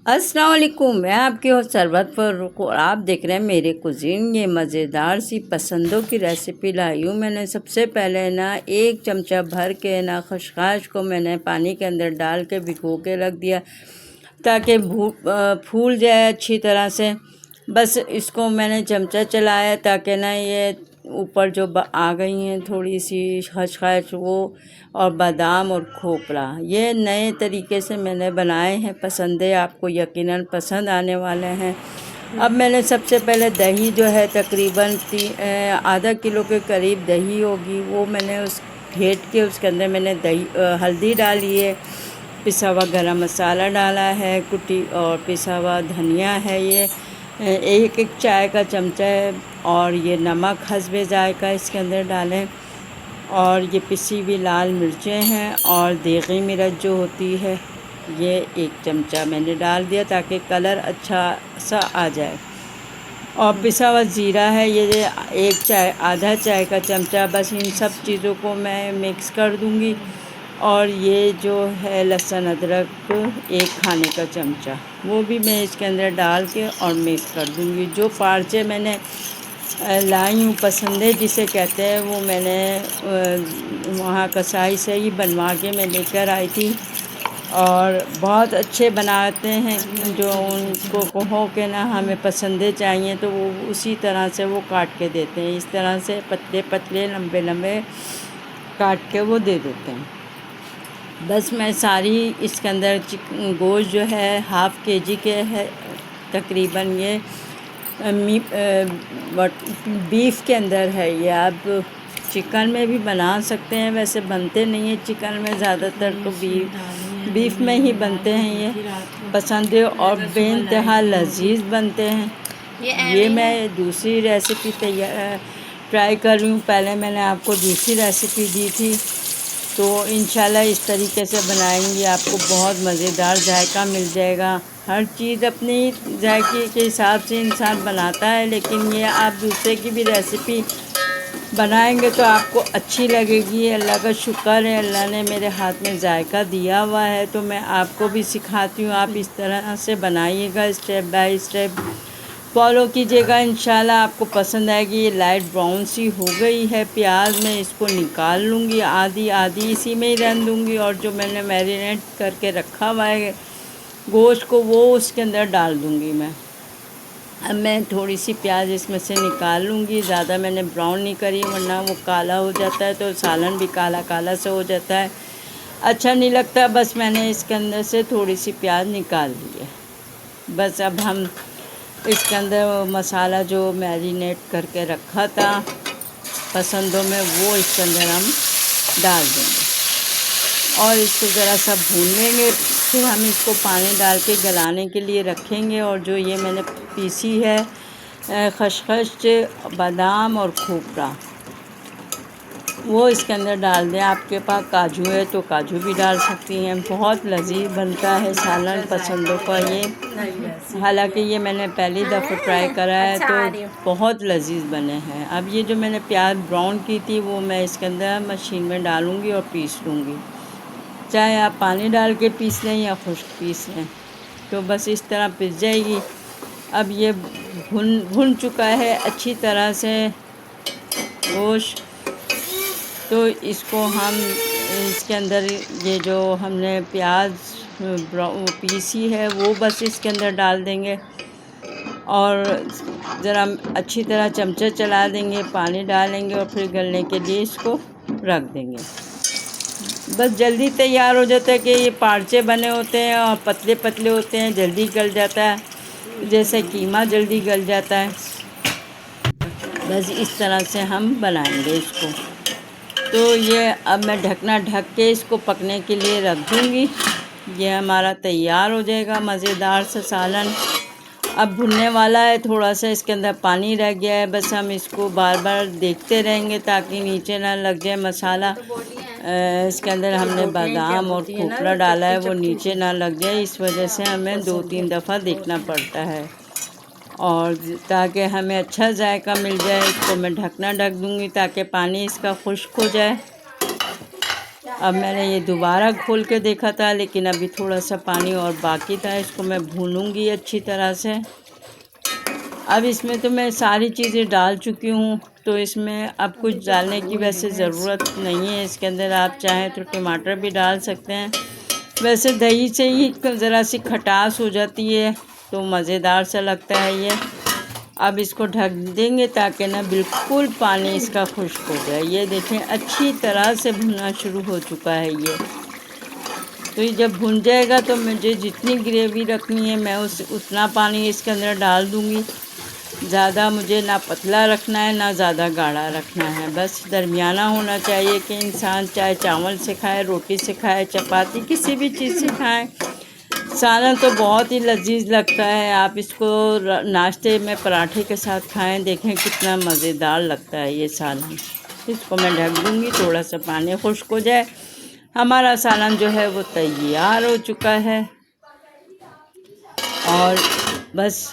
अस्सलाम वालेकुम, मैं आपकी होस्ट सरबत पर और आप देख रहे हैं मेरे कुजीन। ये मज़ेदार सी पसंदों की रेसिपी लाई हूँ। मैंने सबसे पहले ना 1 चमचा भर के ना खसखस को मैंने पानी के अंदर डाल के भिगो के रख दिया ताकि फूल जाए अच्छी तरह से। बस इसको मैंने चमचा चलाया ताकि ना ये ऊपर जो आ गई हैं थोड़ी सी खसखस वो और बादाम और खोपरा, ये नए तरीके से मैंने बनाए हैं। पसंद है आपको, यकीनन पसंद आने वाले हैं। अब मैंने सबसे पहले दही जो है तकरीबन आधा किलो के करीब दही होगी, वो मैंने उस फेंट के उसके अंदर मैंने दही हल्दी डाली है, पिसा हुआ गरम मसाला डाला है, कुटी और पिसा हुआ धनिया है, ये एक चाय का चमचा है, और ये नमक हस्बे जायका इसके अंदर डालें, और ये पिसी हुई लाल मिर्चें हैं, और देगी मिर्च जो होती है ये 1 चमचा मैंने डाल दिया ताकि कलर अच्छा सा आ जाए, और पिसा हुआ ज़ीरा है ये आधा चाय का चमचा। बस इन सब चीज़ों को मैं मिक्स कर दूंगी, और ये जो है लहसुन अदरक 1 खाने का चमचा वो भी मैं इसके अंदर डाल के और मिक्स कर दूंगी। जो पार्चे मैंने लाई हूँ पसंदे जिसे कहते हैं, वो मैंने वहाँ कसाई से ही बनवा के मैं लेकर आई थी, और बहुत अच्छे बनाते हैं। जो उनको कहो कि ना हमें पसंदे चाहिए तो वो उसी तरह से वो काट के देते हैं, इस तरह से पतले पतले लंबे लंबे काट के वो दे देते हैं। बस मैं सारी इसके अंदर गोश्त जो है ½ kg के है तकरीबन, ये बीफ के अंदर है ये। आप चिकन में भी बना सकते हैं, वैसे बनते नहीं है चिकन में, ज़्यादातर तो बीफ में ही बनते हैं। ये पसंद है और बेइंतहा लजीज बनते हैं। ये मैं दूसरी रेसिपी ट्राई कर रही हूँ। पहले मैंने आपको दूसरी रेसिपी दी थी, तो इंशाल्लाह इस तरीके से बनाएंगे आपको बहुत मज़ेदार जायका मिल जाएगा। हर चीज़ अपनी जायके के हिसाब से इंसान बनाता है, लेकिन ये आप दूसरे की भी रेसिपी बनाएंगे तो आपको अच्छी लगेगी। अल्लाह का शुक्र है, अल्लाह ने मेरे हाथ में जायका दिया हुआ है, तो मैं आपको भी सिखाती हूँ। आप इस तरह से बनाइएगा, स्टेप बाय स्टेप फॉलो कीजिएगा, इंशाल्लाह आपको पसंद आएगी। ये लाइट ब्राउन सी हो गई है प्याज, मैं इसको निकाल लूँगी, आधी आधी इसी में ही रहने दूँगी, और जो मैंने मैरिनेट करके रखा हुआ है गोश्त को वो उसके अंदर डाल दूँगी मैं। अब मैं थोड़ी सी प्याज इसमें से निकाल लूँगी, ज़्यादा मैंने ब्राउन नहीं करी वरना वो काला हो जाता है, तो सालन भी काला काला से हो जाता है, अच्छा नहीं लगता। बस मैंने इसके अंदर से थोड़ी सी प्याज निकाल ली है। बस अब हम इसके अंदर मसाला जो मैरिनेट करके रखा था पसंदों में वो इसके अंदर हम डाल देंगे, और इसको ज़रा सा भून लेंगे। फिर हम इसको पानी डाल के गलाने के लिए रखेंगे, और जो ये मैंने पीसी है खसखस बादाम और खोपरा वो इसके अंदर डाल दें। आपके पास काजू है तो काजू भी डाल सकती हैं, बहुत लजीज बनता है सालन पसंदों का ये। हालांकि ये मैंने पहली दफ़ा ट्राई करा है तो बहुत लजीज बने हैं। अब ये जो मैंने प्याज ब्राउन की थी वो मैं इसके अंदर मशीन में डालूँगी और पीस लूँगी, चाहे आप पानी डाल के पीस लें या खुश्क पीस लें, तो बस इस तरह पिस जाएगी। अब ये भुन चुका है अच्छी तरह से गोश्त, तो इसको हम इसके अंदर ये जो हमने प्याज पीसी है वो बस इसके अंदर डाल देंगे, और ज़रा अच्छी तरह चमचा चला देंगे, पानी डालेंगे, और फिर गलने के लिए इसको रख देंगे। बस जल्दी तैयार हो जाता है कि ये पार्चे बने होते हैं और पतले पतले होते हैं, जल्दी गल जाता है, जैसे कीमा जल्दी गल जाता है। बस इस तरह से हम बनाएंगे इसको। तो ये अब मैं ढकना ढक के इसको पकने के लिए रख दूँगी। ये हमारा तैयार हो जाएगा मज़ेदार सा सालन। अब भुनने वाला है, थोड़ा सा इसके अंदर पानी रह गया है, बस हम इसको बार बार देखते रहेंगे ताकि नीचे ना लग जाए मसाला। इसके अंदर हमने बादाम और खोपरा डाला है, वो नीचे ना लग जाए, इस वजह से हमें 2-3 दफ़ा देखना पड़ता है, और ताकि हमें अच्छा जायका मिल जाए। इसको मैं ढकना ढक दूँगी ताकि पानी इसका खुश्क हो जाए। अब मैंने ये दोबारा खोल के देखा था, लेकिन अभी थोड़ा सा पानी और बाकी था। इसको मैं भूनूंगी अच्छी तरह से। अब इसमें तो मैं सारी चीज़ें डाल चुकी हूँ, तो इसमें अब कुछ डालने की वैसे ज़रूरत नहीं है। इसके अंदर आप चाहें तो टमाटर भी डाल सकते हैं। वैसे दही से ही ज़रा सी खटास हो जाती है, तो मज़ेदार सा लगता है ये। अब इसको ढक देंगे ताकि ना बिल्कुल पानी इसका खुश्क हो जाए। ये देखें अच्छी तरह से भुनना शुरू हो चुका है ये। तो ये जब भुन जाएगा तो मुझे जितनी ग्रेवी रखनी है मैं उतना पानी इसके अंदर डाल दूँगी। ज़्यादा मुझे ना पतला रखना है ना ज़्यादा गाढ़ा रखना है, बस दरमियाना होना चाहिए कि इंसान चाहे चावल से खाए, रोटी से खाए, चपाती किसी भी चीज़ से खाए। सालन तो बहुत ही लजीज लगता है। आप इसको नाश्ते में पराठे के साथ खाएं, देखें कितना मज़ेदार लगता है ये सालन। इसको मैं ढक दूँगी, थोड़ा सा पानी खुश्क हो जाए। हमारा सालन जो है वो तैयार हो चुका है। और बस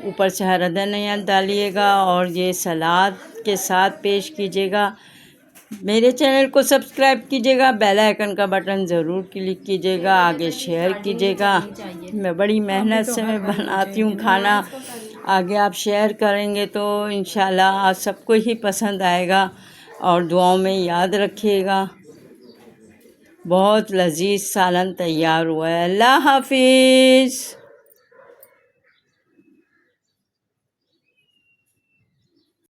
ऊपर से हरा धनिया डालिएगा और ये सलाद के साथ पेश कीजिएगा। मेरे चैनल को सब्सक्राइब कीजिएगा, बेल आइकन का बटन ज़रूर क्लिक कीजिएगा, आगे शेयर कीजिएगा। मैं बड़ी मेहनत से मैं बनाती हूँ खाना, आगे आप शेयर करेंगे तो इंशाल्लाह सबको ही पसंद आएगा। और दुआओं में याद रखिएगा। बहुत लजीज सालन तैयार हुआ है। अल्लाह हाफिज़।